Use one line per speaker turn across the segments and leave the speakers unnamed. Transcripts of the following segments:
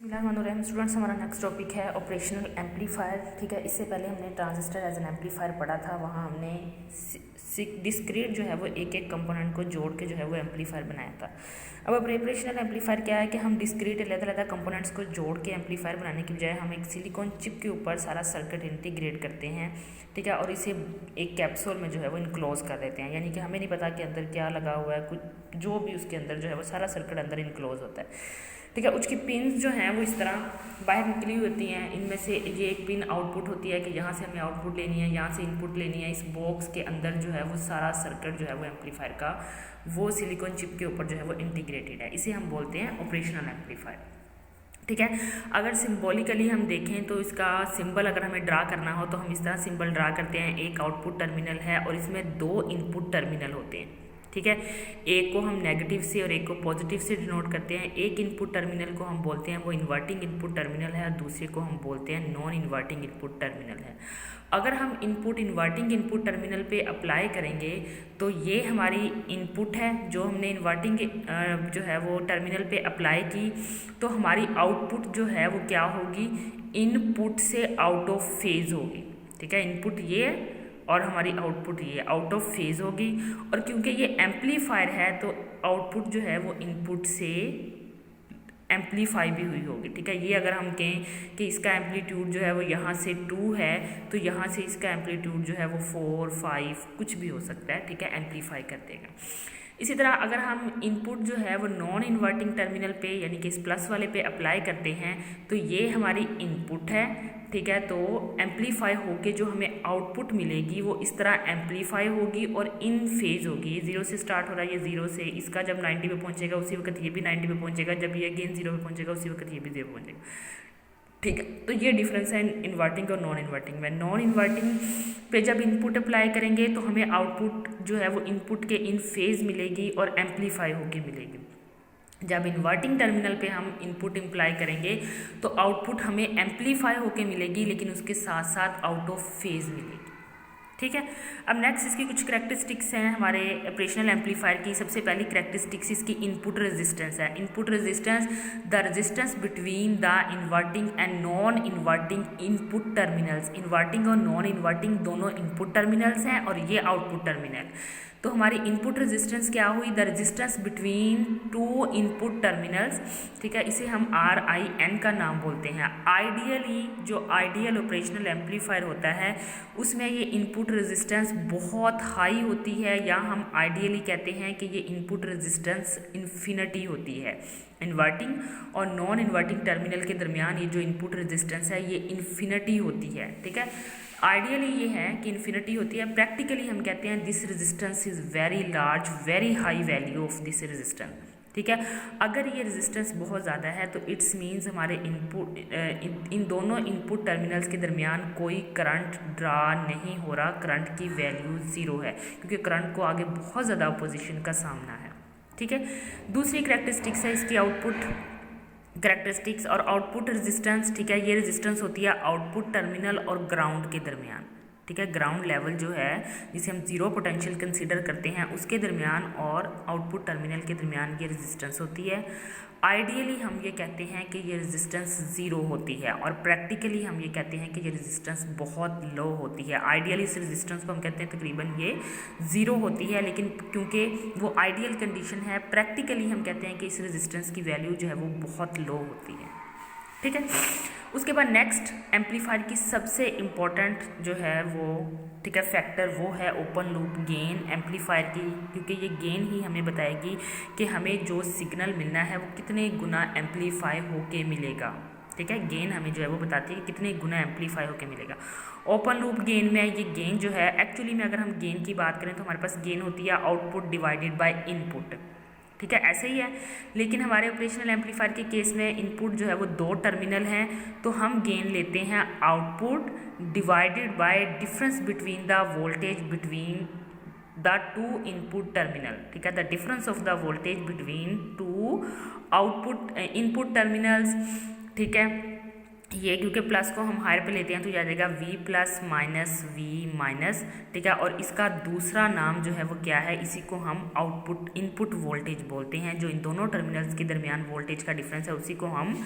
बिस्मिल्लाहिर्रहमानिर्रहीम। स्टूडेंट्स, हमारा next topic है ऑपरेशनल एम्पलीफायर। ठीक है, इससे पहले हमने ट्रांजिस्टर एज एन एम्पलीफायर पढ़ा था। वहाँ हमने डिस्क्रीट जो है वो एक एक कंपोनेंट को जोड़ के जो है वो एम्पलीफायर बनाया था। अब ऑपरेशनल एम्पलीफायर क्या है कि हम डिस्क्रीट अलग-अलग कंपोनेंट्स को जोड़ के एम्पलीफायर बनाने की बजाय हम एक सिलिकॉन चिप के ऊपर सारा सर्किट इंटीग्रेट करते हैं। ठीक है, और इसे एक कैप्सूल में जो है वो इनक्लोज कर देते हैं, यानी कि हमें नहीं पता कि अंदर क्या लगा हुआ है, कुछ जो भी उसके अंदर जो है वो सारा सर्किट अंदर इनक्लोज होता है। ठीक है, उसकी पिन्स जो हैं वो इस तरह बाहर निकली होती हैं। इनमें से ये एक पिन आउटपुट होती है कि यहाँ से हमें आउटपुट लेनी है, यहाँ से इनपुट लेनी है। इस बॉक्स के अंदर जो है वो सारा सर्किट जो है वो एम्पलीफायर का वो सिलिकॉन चिप के ऊपर जो है वो इंटीग्रेटेड है। इसे हम बोलते हैं ऑपरेशनल एम्पलीफायर। ठीक है, अगर सिंबॉलिकली हम देखें तो इसका सिंबल अगर हमें ड्रा करना हो तो हम इस तरह सिंबल ड्रा करते हैं। एक आउटपुट टर्मिनल है और इसमें दो इनपुट टर्मिनल होते हैं। ठीक है, एक को हम नेगेटिव से और एक को पॉजिटिव से डिनोट करते हैं। एक इनपुट टर्मिनल को हम बोलते हैं वो इन्वर्टिंग इनपुट टर्मिनल है और दूसरे को हम बोलते हैं नॉन इन्वर्टिंग इनपुट टर्मिनल है। अगर हम इनपुट इन्वर्टिंग इनपुट टर्मिनल पे अप्लाई करेंगे तो ये हमारी इनपुट है जो हमने इन्वर्टिंग जो है वो टर्मिनल पे अप्लाई की, तो हमारी आउटपुट जो है वो क्या होगी, इनपुट से आउट ऑफ फेज होगी। ठीक है, इनपुट ये और हमारी आउटपुट ये आउट ऑफ फेज होगी। और क्योंकि ये एम्पलीफायर है तो आउटपुट जो है वो इनपुट से एम्पलीफाई भी हुई होगी। ठीक है, ये अगर हम कहें कि इसका एम्पलीट्यूड जो है वो यहाँ से 2 है तो यहाँ से इसका एम्पलीट्यूड जो है वो 4, 5 कुछ भी हो सकता है। ठीक है, एम्पलीफाई कर देगा। इसी तरह अगर हम इनपुट जो है वो नॉन इन्वर्टिंग टर्मिनल पे यानी कि इस प्लस वाले पे अप्लाई करते हैं तो ये हमारी इनपुट है। ठीक है, तो एम्पलीफाई होके जो हमें आउटपुट मिलेगी वो इस तरह एम्पलीफाई होगी और इन फेज होगी। ये 0 से स्टार्ट हो रहा है, ये 0 से, इसका जब 90 पे पहुंचेगा उसी वक्त ये भी 90 पे पहुंचेगा, जब ये अगेन 0 पे पहुंचेगा उसी वक्त ये भी 0 पे पहुंचेगा। ठीक है, तो ये डिफरेंस है इन्वर्टिंग और नॉन इन्वर्टिंग में। नॉन इन्वर्टिंग पे जब इनपुट अप्लाई करेंगे तो हमें आउटपुट जो है वो इनपुट के इन फेज मिलेगी और एम्पलीफाई होके मिलेगी। जब इन्वर्टिंग टर्मिनल पे हम इनपुट अप्लाई करेंगे तो आउटपुट हमें एम्पलीफाई होके मिलेगी लेकिन उसके साथ साथ आउट ऑफ फेज मिलेगी। ठीक है, अब नेक्स्ट इसकी कुछ करैक्टरिस्टिक्स हैं हमारे ऑपरेशनल एम्पलीफायर की। सबसे पहली करैक्टरिस्टिक्स इसकी इनपुट रेजिस्टेंस है। Input resistance the resistance between the inverting and non inverting input terminals. Inverting और नॉन इन्वर्टिंग दोनों इनपुट टर्मिनल्स हैं और ये आउटपुट टर्मिनल। तो हमारी इनपुट रेजिस्टेंस क्या हुई, the resistance between two input terminals. ठीक है, इसे हम RIN का नाम बोलते हैं। आइडियली जो आइडियल ऑपरेशनल एम्पलीफायर होता है उसमें ये इनपुट रेजिस्टेंस बहुत हाई होती है, या हम आइडियली कहते हैं कि ये इनपुट रेजिस्टेंस इन्फिनिटी होती है। इन्वर्टिंग और नॉन इन्वर्टिंग टर्मिनल के दरमियान ये जो इनपुट रेजिस्टेंस है ये इन्फिनिटी होती है। ठीक है, आइडियली ये है कि इन्फिनिटी होती है। प्रैक्टिकली हम कहते हैं this resistance is very large, very high value of this resistance. ठीक है, अगर ये रेजिस्टेंस बहुत ज़्यादा है तो इट्स मीन्स हमारे इनपुट इन दोनों इनपुट टर्मिनल्स के दरमियान कोई करंट ड्रा नहीं हो रहा, करंट की वैल्यू 0 है क्योंकि करंट को आगे बहुत ज़्यादा अपोजिशन का सामना है। ठीक है, दूसरी करैक्टरिस्टिक्स है इसकी आउटपुट करैक्टरिस्टिक्स और आउटपुट रेजिस्टेंस। ठीक है, ये रेजिस्टेंस होती है आउटपुट टर्मिनल और ग्राउंड के दरमियान। ठीक है, ग्राउंड लेवल जो है जिसे हम जीरो पोटेंशियल कंसीडर करते हैं उसके दरमियान और आउटपुट टर्मिनल के दरमियान ये रेजिस्टेंस होती है। आइडियली हम ये कहते हैं कि ये रेजिस्टेंस 0 होती है और प्रैक्टिकली हम ये कहते हैं कि ये रेजिस्टेंस बहुत लो होती है। आइडियली इस रेजिस्टेंस को हम कहते हैं तकरीबन ये 0 होती है, लेकिन क्योंकि वो आइडियल कंडीशन है, प्रैक्टिकली हम कहते हैं कि इस रेजिस्टेंस की वैल्यू जो है वो बहुत लो होती है। ठीक है, उसके बाद नेक्स्ट एम्पलीफायर की सबसे इम्पोर्टेंट जो है वो, ठीक है, फैक्टर वो है ओपन लूप गेन एम्पलीफायर की, क्योंकि ये गेन ही हमें बताएगी कि हमें जो सिग्नल मिलना है वो कितने गुना एम्पलीफाई होके मिलेगा। ठीक है, गेन हमें जो है वो बताती है कि कितने गुना एम्पलीफाई होके मिलेगा। ओपन लूप गेन में ये गेन जो है एक्चुअली में अगर हम गेन की बात करें तो हमारे पास गेन होती है आउटपुट डिवाइडेड बाय इनपुट। ठीक है, ऐसे ही है, लेकिन हमारे ऑपरेशनल एम्पलीफायर के केस में इनपुट जो है वो 2 टर्मिनल हैं तो हम गेन लेते हैं output divided by difference between the voltage between the 2 input terminal. ठीक है, the difference of the voltage between 2 output input terminals. ठीक है, ये क्योंकि प्लस को हम हायर पे लेते हैं तो ये आ जाएगा V plus minus V minus, ठीक है। और इसका दूसरा नाम जो है वो क्या है, इसी को हम आउटपुट इनपुट वोल्टेज बोलते हैं। जो इन दोनों टर्मिनल्स के दरमियान वोल्टेज का डिफरेंस है उसी को हम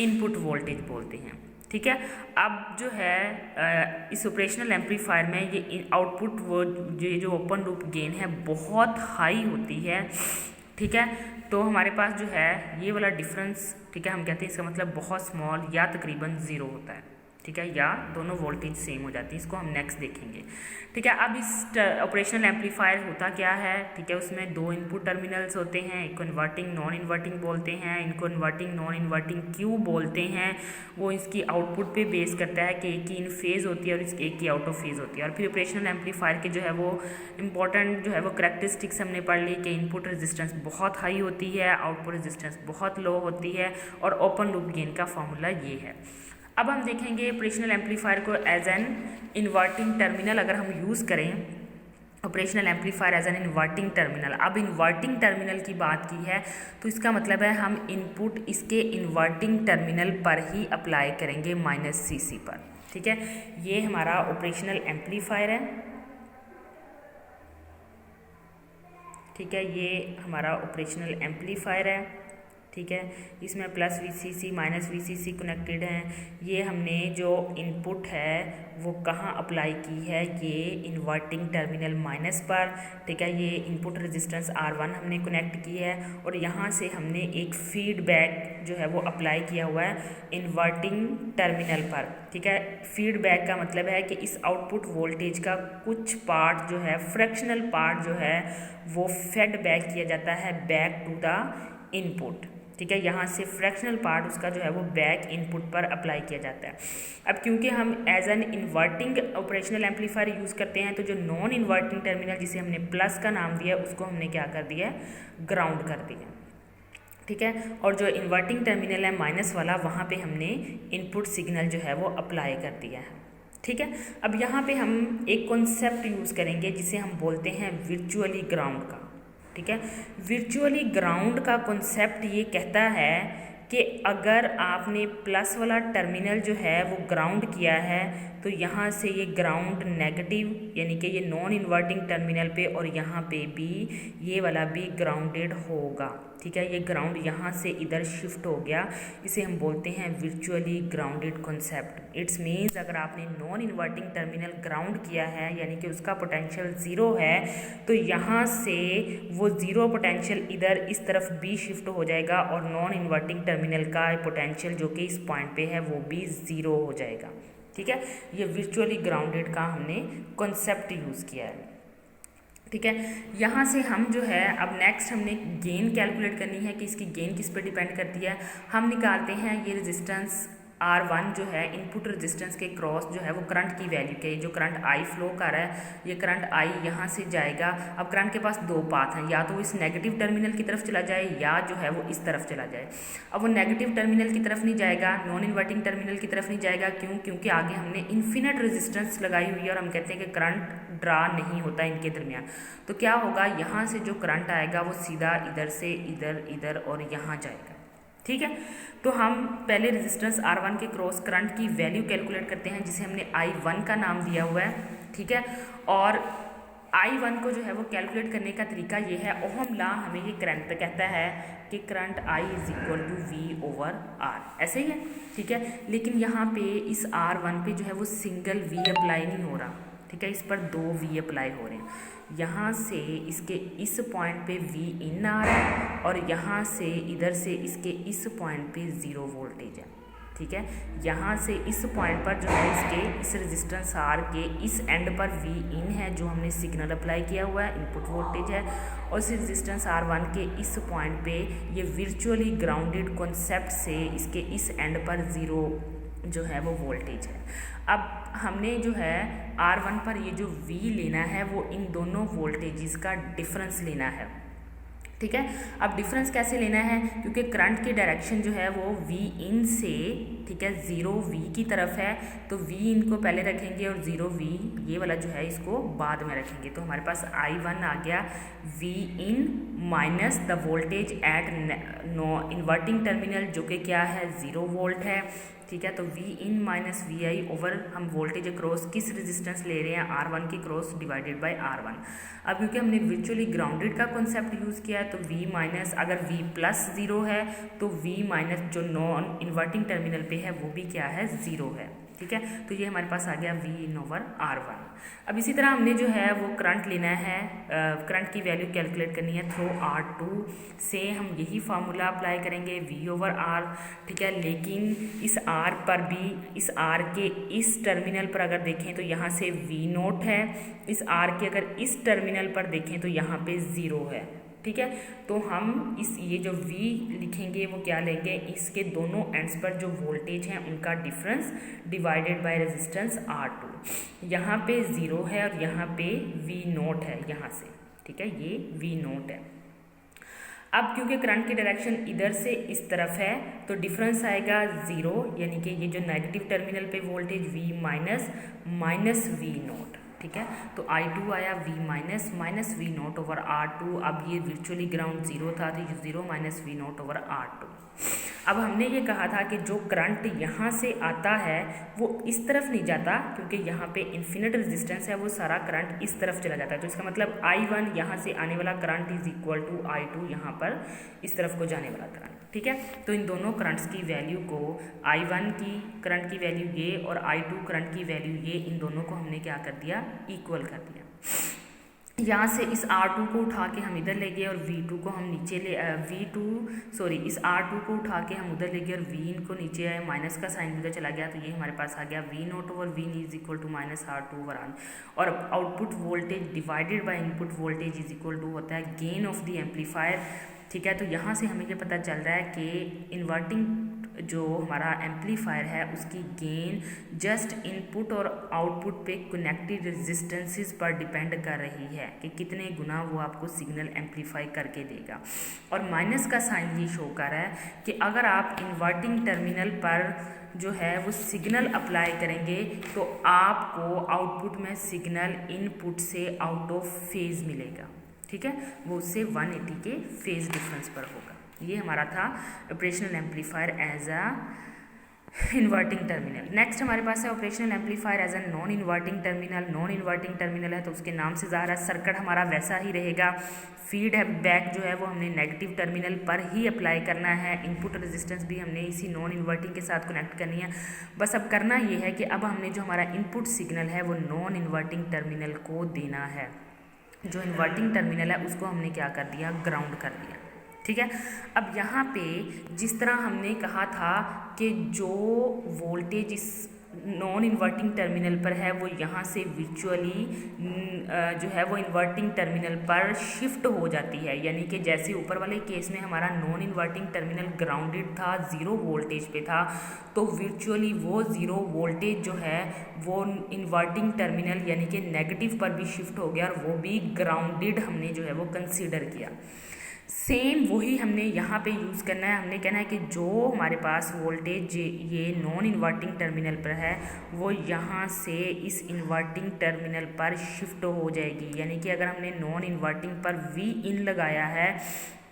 इनपुट वोल्टेज बोलते हैं, ठीक है। अब जो है इस ऑपरेशनल एम्पलीफायर में ये आउटपुट वो जो ओपन लूप गेन है बहुत हाई होती है, ठीक है। तो हमारे पास जो है ये वाला डिफरेंस, ठीक है, हम कहते हैं इसका मतलब बहुत स्मॉल या तकरीबन ज़ीरो होता है, ठीक है, या दोनों वोल्टेज सेम हो जाती है। इसको हम नेक्स्ट देखेंगे, ठीक है। अब इस ऑपरेशनल एम्पलीफायर होता क्या है, ठीक है, उसमें दो इनपुट टर्मिनल्स होते हैं, एक को इन्वर्टिंग नॉन इन्वर्टिंग बोलते हैं, इनको इन्वर्टिंग नॉन इन्वर्टिंग क्यों बोलते हैं, वो इसकी आउटपुट पे बेस करता है कि एक की इन फेज़ होती है और एक की आउट ऑफ फेज़ होती है। और फिर ऑपरेशनल एम्पलीफायर के जो है वो इंपॉर्टेंट जो है वो करैक्टरिस्टिक्स हमने पढ़ ली कि इनपुट रेजिस्टेंस बहुत हाई होती है, आउटपुट रेजिस्टेंस बहुत लो होती है, और ओपन लूप गेन का फॉर्मूला ये है। अब हम देखेंगे ऑपरेशनल एम्पलीफायर को एज एन इन्वर्टिंग टर्मिनल अगर हम यूज़ करें, operational amplifier as an inverting terminal. अब इन्वर्टिंग टर्मिनल की बात की है तो इसका मतलब है हम इनपुट इसके इन्वर्टिंग टर्मिनल पर ही अप्लाई करेंगे -CC पर, ठीक है। ये हमारा ऑपरेशनल एम्पलीफायर है, ठीक है, ये हमारा ऑपरेशनल एम्पलीफायर है, ठीक है। इसमें +VCC -VCC कनेक्टेड हैं। ये हमने जो इनपुट है वो कहाँ अप्लाई की है, ये इन्वर्टिंग टर्मिनल माइनस पर, ठीक है। ये इनपुट रेजिस्टेंस R1 हमने कनेक्ट की है और यहाँ से हमने एक फीडबैक जो है वो अप्लाई किया हुआ है इन्वर्टिंग टर्मिनल पर, ठीक है। फीडबैक का मतलब है कि इस आउटपुट वोल्टेज का कुछ पार्ट जो है, फ्रैक्शनल पार्ट जो है वो फेड बैक किया जाता है बैक टू द इनपुट, ठीक है। यहाँ से फ्रैक्शनल पार्ट उसका जो है वो बैक इनपुट पर अप्लाई किया जाता है। अब क्योंकि हम as an inverting operational amplifier use करते हैं तो जो नॉन इन्वर्टिंग टर्मिनल जिसे हमने प्लस का नाम दिया उसको हमने क्या कर दिया, ग्राउंड कर दिया, ठीक है। और जो इन्वर्टिंग टर्मिनल है माइनस वाला, वहाँ पे हमने इनपुट सिग्नल जो है वो अप्लाई कर दिया है, ठीक है। अब यहाँ पे हम एक कॉन्सेप्ट यूज़ करेंगे जिसे हम बोलते हैं वर्चुअली ग्राउंड का, ठीक है। वर्चुअली ग्राउंड का कॉन्सेप्ट ये कहता है कि अगर आपने प्लस वाला टर्मिनल जो है वो ग्राउंड किया है तो यहाँ से ये ग्राउंड नेगेटिव यानी कि ये नॉन इन्वर्टिंग टर्मिनल पे और यहाँ पे भी ये वाला भी ग्राउंडेड होगा, ठीक है। ये ग्राउंड यहाँ से इधर शिफ्ट हो गया, इसे हम बोलते हैं virtually grounded concept. It's means अगर आपने नॉन इन्वर्टिंग टर्मिनल ग्राउंड किया है यानी कि उसका पोटेंशियल ज़ीरो है तो यहाँ से वो ज़ीरो पोटेंशियल इधर इस तरफ भी शिफ्ट हो जाएगा और नॉन इन्वर्टिंग टर्मिनल का पोटेंशियल जो कि इस पॉइंट पे है वो भी ज़ीरो हो जाएगा, ठीक है। ये वर्चुअली ग्राउंडेड का हमने कॉन्सेप्ट यूज़ किया है, ठीक है। यहाँ से हम जो है अब नेक्स्ट हमने गेन कैलकुलेट करनी है कि इसकी गेन किस पे डिपेंड करती है। हम निकालते हैं ये रेजिस्टेंस R1 जो है इनपुट रेजिस्टेंस के क्रॉस जो है वो करंट की वैल्यू के, जो करंट I फ्लो कर रहा है ये करंट I यहाँ से जाएगा। अब करंट के पास दो पाथ हैं, या तो इस नेगेटिव टर्मिनल की तरफ चला जाए या जो है वो इस तरफ चला जाए। अब वो नेगेटिव टर्मिनल की तरफ नहीं जाएगा, नॉन इन्वर्टिंग टर्मिनल की तरफ नहीं जाएगा, क्यों? क्योंकि आगे हमने इन्फिनिट रेजिस्टेंस लगाई हुई है और हम कहते हैं कि करंट ड्रा नहीं होता इनके दरमियान। तो क्या होगा, यहाँ से जो करंट आएगा वो सीधा इधर से इधर इधर और यहाँ जाएगा, ठीक है। तो हम पहले रेजिस्टेंस R1 के क्रॉस करंट की वैल्यू कैलकुलेट करते हैं जिसे हमने I1 का नाम दिया हुआ है, ठीक है। और I1 को जो है वो कैलकुलेट करने का तरीका ये है, ओहम लॉ हमें ये करंट पे कहता है कि करंट I = V/R, ऐसे ही है, ठीक है। लेकिन यहाँ पे इस R1 पे जो है वो सिंगल V अप्लाई नहीं हो रहा, ठीक है, इस पर दो V अप्लाई हो रहे हैं। यहाँ से इसके इस पॉइंट पे V इन आ रहा है और यहाँ से इधर से इसके इस पॉइंट पे 0 वोल्टेज है, ठीक है। यहाँ से इस पॉइंट पर जो है इसके इस रेजिस्टेंस R के इस एंड पर V इन है जो हमने सिग्नल अप्लाई किया हुआ है, इनपुट वोल्टेज है। और इस रेजिस्टेंस R1 के इस पॉइंट पे ये वर्चुअली ग्राउंडेड कॉन्सेप्ट से इसके इस एंड पर 0 जो है वो वोल्टेज है। अब हमने जो है R1 पर ये जो V लेना है वो इन दोनों वोल्टेजेस का डिफरेंस लेना है, ठीक है। अब डिफरेंस कैसे लेना है, क्योंकि करंट की डायरेक्शन जो है वो V इन से, ठीक है, 0 V की तरफ है तो V इन को पहले रखेंगे और 0 V ये वाला जो है इसको बाद में रखेंगे। तो हमारे पास I1 आ गया V in minus the voltage at no inverting terminal जो कि क्या है 0 वोल्ट है, ठीक है। तो V in minus V I over हम वोल्टेज अक्रॉस किस रेजिस्टेंस ले रहे हैं, R1 की क्रॉस डिवाइडेड बाय R1। अब क्योंकि हमने वर्चुअली ग्राउंडेड का कॉन्सेप्ट यूज़ किया है तो V माइनस, अगर V प्लस ज़ीरो है तो V माइनस जो नॉन इन्वर्टिंग टर्मिनल पे है वो भी क्या है, ज़ीरो है, ठीक है। तो ये हमारे पास आ गया V इन ओवर R1। अब इसी तरह हमने जो है वो करंट लेना है, करंट की वैल्यू कैलकुलेट करनी है थ्रू R2 से। हम यही फार्मूला अप्लाई करेंगे V ओवर R, ठीक है। लेकिन इस R पर भी, इस R के इस टर्मिनल पर अगर देखें तो यहाँ से V नोट है, इस R के अगर इस टर्मिनल पर देखें तो यहाँ पे ज़ीरो है, ठीक है। तो हम इस ये जो V लिखेंगे वो क्या लेंगे, इसके दोनों एंड्स पर जो वोल्टेज हैं उनका difference divided by resistance R2। यहाँ पे ज़ीरो है और यहाँ पे V नोट है यहाँ से, ठीक है, ये V नोट है। अब क्योंकि करंट की डायरेक्शन इधर से इस तरफ है तो डिफरेंस आएगा ज़ीरो, यानी कि ये जो नेगेटिव टर्मिनल पे voltage V minus minus V note, ठीक है। तो I2 आया V minus minus V naught over R2। अब ये वर्चुअली ग्राउंड ज़ीरो था तो zero minus V naught over R2। अब हमने ये कहा था कि जो करंट यहाँ से आता है वो इस तरफ नहीं जाता, क्योंकि यहाँ पे इन्फिनिट रेजिस्टेंस है, वो सारा करंट इस तरफ चला जाता है। तो इसका मतलब I1 यहाँ से आने वाला current is equal to I2 यहाँ पर इस तरफ को जाने वाला करंट, ठीक है। तो इन दोनों करंट्स की वैल्यू को, I1 की करंट की वैल्यू ये और I2 करंट की वैल्यू ये, इन दोनों को हमने क्या कर दिया, इक्वल कर दिया। यहाँ से इस R2 को उठा के हम इधर ले गए और V2 को हम नीचे ले इस R2 को उठा के हम उधर ले गए और V को नीचे आए, माइनस का साइन उधर चला गया, तो ये हमारे पास आ गया V naught over V is equal to minus R2 over R। और output voltage divided by input voltage is equal to होता है गेन ऑफ द एम्पलीफायर, ठीक है। तो यहाँ से हमें ये पता चल रहा है कि इन्वर्टिंग जो हमारा एम्पलीफायर है उसकी गेन जस्ट इनपुट और आउटपुट पे कनेक्टेड रेजिस्टेंसेस पर डिपेंड कर रही है कि कितने गुना वो आपको सिग्नल एम्पलीफाई करके देगा। और माइनस का साइन ये शो कर रहा है कि अगर आप इन्वर्टिंग टर्मिनल पर जो है वो सिग्नल अप्लाई करेंगे तो आपको आउटपुट में सिग्नल इनपुट से आउट ऑफ फेज़ मिलेगा, ठीक है, वो उससे 180 के फेज़ डिफरेंस पर होगा। ये हमारा था operational amplifier as a inverting terminal. Next हमारे पास है operational amplifier as a non inverting terminal. Non inverting terminal है तो उसके नाम से ज़ाहिर है सर्किट हमारा वैसा ही रहेगा। फीड है बैक जो है वो हमने नेगेटिव टर्मिनल पर ही अप्लाई करना है, इनपुट रेजिस्टेंस भी हमने इसी नॉन इन्वर्टिंग के साथ कनेक्ट करनी है। बस अब करना ये है कि अब हमने जो हमारा इनपुट सिग्नल है वो नॉन इन्वर्टिंग टर्मिनल को देना है। जो इन्वर्टिंग टर्मिनल है उसको हमने क्या कर दिया, ग्राउंड कर दिया, ठीक है। अब यहाँ पे जिस तरह हमने कहा था कि जो वोल्टेज इस नॉन इन्वर्टिंग टर्मिनल पर है वो यहाँ से वर्चुअली जो है वो इन्वर्टिंग टर्मिनल पर शिफ्ट हो जाती है, यानी कि जैसे ऊपर वाले केस में हमारा नॉन इन्वर्टिंग टर्मिनल ग्राउंडेड था, ज़ीरो वोल्टेज पे था, तो वर्चुअली वो ज़ीरो वोल्टेज जो है वो इन्वर्टिंग टर्मिनल यानी कि नेगेटिव पर भी शिफ्ट हो गया और वो भी ग्राउंडेड हमने जो है वो कंसीडर किया। सेम वही हमने यहाँ पे यूज़ करना है। हमने कहना है कि जो हमारे पास वोल्टेज ये नॉन इन्वर्टिंग टर्मिनल पर है वो यहाँ से इस इन्वर्टिंग टर्मिनल पर शिफ्ट हो जाएगी, यानी कि अगर हमने नॉन इन्वर्टिंग पर V इन लगाया है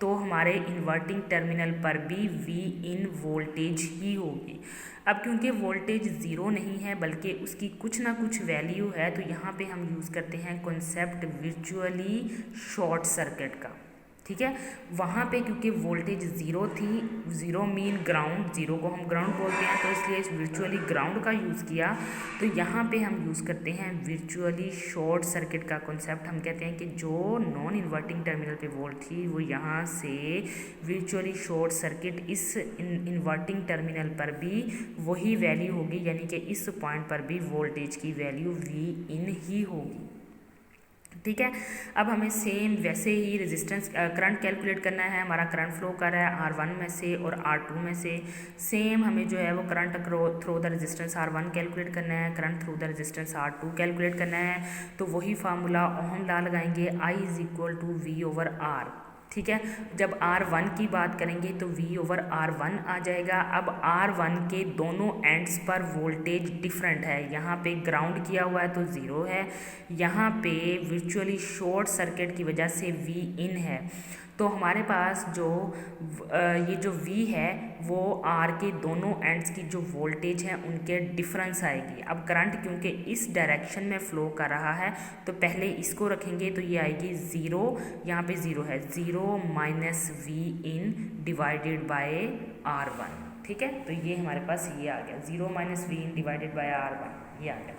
तो हमारे इन्वर्टिंग टर्मिनल पर भी V इन वोल्टेज ही होगी। अब क्योंकि वोल्टेज ज़ीरो नहीं है बल्कि उसकी कुछ ना कुछ वैल्यू है, तो यहाँ पे हम यूज़ करते हैं कॉन्सेप्ट वर्चुअली शॉर्ट सर्किट का, ठीक है। वहाँ पे क्योंकि वोल्टेज ज़ीरो थी, ज़ीरो मीन ग्राउंड, ज़ीरो को हम ग्राउंड बोलते हैं, तो इसलिए वर्चुअली ग्राउंड का यूज़ किया। तो यहाँ पे हम यूज़ करते हैं वर्चुअली शॉर्ट सर्किट का कॉन्सेप्ट। हम कहते हैं कि जो नॉन इन्वर्टिंग टर्मिनल पे वोल्ट थी वो यहाँ से वर्चुअली शॉर्ट सर्किट इस इन्वर्टिंग टर्मिनल पर भी वही वैल्यू होगी, यानी कि इस पॉइंट पर भी वोल्टेज की वैल्यू V इन ही होगी, ठीक है। अब हमें सेम वैसे ही रेजिस्टेंस करंट कैलकुलेट करना है। हमारा करंट फ्लो कर रहा है R1 में से और R2 में से। सेम हमें जो है वो current through the resistance R1 calculate करना है, current through the resistance R2 calculate करना है। तो वही फार्मूला ओहम लॉ लगाएंगे, I is equal to V over R, ठीक है। जब R1 की बात करेंगे तो V ओवर R1 आ जाएगा। अब R1 के दोनों एंड्स पर वोल्टेज डिफरेंट है, यहाँ पे ग्राउंड किया हुआ है तो ज़ीरो है, यहाँ पे वर्चुअली शॉर्ट सर्किट की वजह से V इन है। तो हमारे पास जो ये जो V है वो R के दोनों एंड्स की जो वोल्टेज है उनके डिफरेंस आएगी। अब करंट क्योंकि इस डायरेक्शन में फ़्लो कर रहा है तो पहले इसको रखेंगे तो ये आएगी 0, यहाँ पे 0 है, 0 minus V in divided by R1। ठीक है, तो ये हमारे पास ये आ गया 0 minus V in divided by R1, ये आ गया।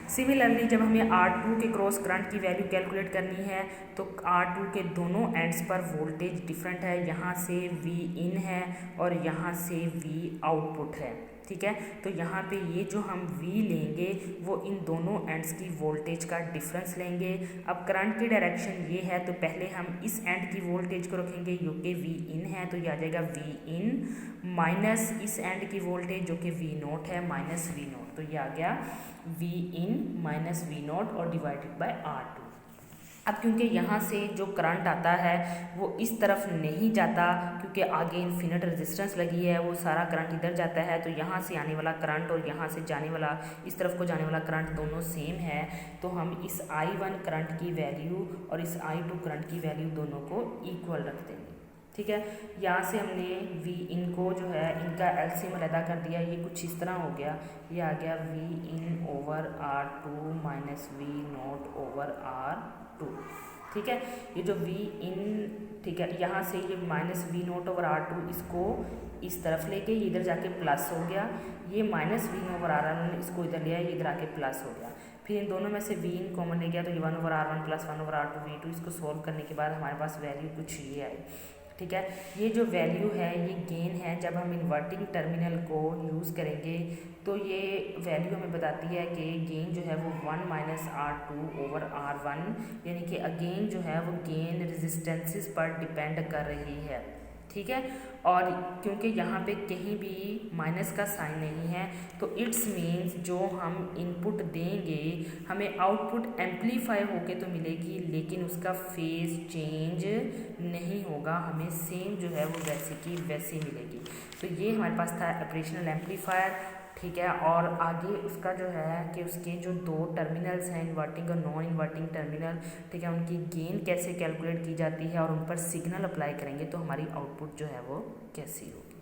सिमिलरली जब हमें R2 के क्रॉस करंट की वैल्यू कैलकुलेट करनी है तो R2 के दोनों एंड्स पर वोल्टेज डिफरेंट है, यहाँ से V इन है और यहाँ से V आउटपुट है। ठीक है, तो यहाँ पे ये जो हम V लेंगे वो इन दोनों एंड्स की वोल्टेज का डिफरेंस लेंगे। अब करंट की डायरेक्शन ये है तो पहले हम इस एंड की वोल्टेज को रखेंगे जो कि V इन है, तो ये आ जाएगा V इन माइनस इस एंड की वोल्टेज जो कि V नोट है माइनस V नोट, तो ये आ गया V in minus V note और डिवाइडेड बाय R2। अब क्योंकि यहाँ से जो करंट आता है वो इस तरफ नहीं जाता क्योंकि आगे इन्फिनिट रेजिस्टेंस लगी है, वो सारा करंट इधर जाता है, तो यहाँ से आने वाला करंट और यहाँ से जाने वाला इस तरफ को जाने वाला करंट दोनों सेम है, तो हम इस I1 करंट की वैल्यू और इस I2 करंट की वैल्यू दोनों को इक्वल रख देंगे। ठीक है, यहाँ से हमने V इन को जो है इनका एलसीएम अलग कर दिया, ये कुछ इस तरह हो गया, ये आ गया V इन over R2 minus V naught over R2। ठीक है, ये जो V इन, ठीक है, यहाँ से ये minus V naught over R2 इसको इस तरफ लेके ये इधर जाके प्लस हो गया, ये माइनस V ओवर R1 इसको इधर ले आया, ये इधर आके प्लस हो गया, फिर इन दोनों में से V इन कॉमन ले गया तो ये 1 over R1 plus 1 over R2 V2, इसको सोल्व करने के बाद हमारे पास वैल्यू कुछ ये आई। ठीक है, ये जो वैल्यू है ये गेन है, जब हम इन्वर्टिंग टर्मिनल को यूज़ करेंगे तो ये वैल्यू हमें बताती है कि गेन जो है वो 1 माइनस R2 ओवर R1, यानी कि अगेन जो है वो गेन रेजिस्टेंसेस पर डिपेंड कर रही है। ठीक है, और क्योंकि यहाँ पे कहीं भी माइनस का साइन नहीं है तो इट्स मीन्स जो हम इनपुट देंगे हमें आउटपुट एम्पलीफाई होके तो मिलेगी लेकिन उसका फेज चेंज नहीं होगा, हमें सेम जो है वो वैसे की वैसी मिलेगी। तो ये हमारे पास था ऑपरेशनल एम्पलीफायर। ठीक है, और आगे उसका जो है कि उसके जो दो टर्मिनल्स हैं इन्वर्टिंग और नॉन इन्वर्टिंग टर्मिनल, ठीक है, उनकी गेन कैसे कैलकुलेट की जाती है और उन पर सिग्नल अप्लाई करेंगे तो हमारी आउटपुट जो है वो कैसी होगी।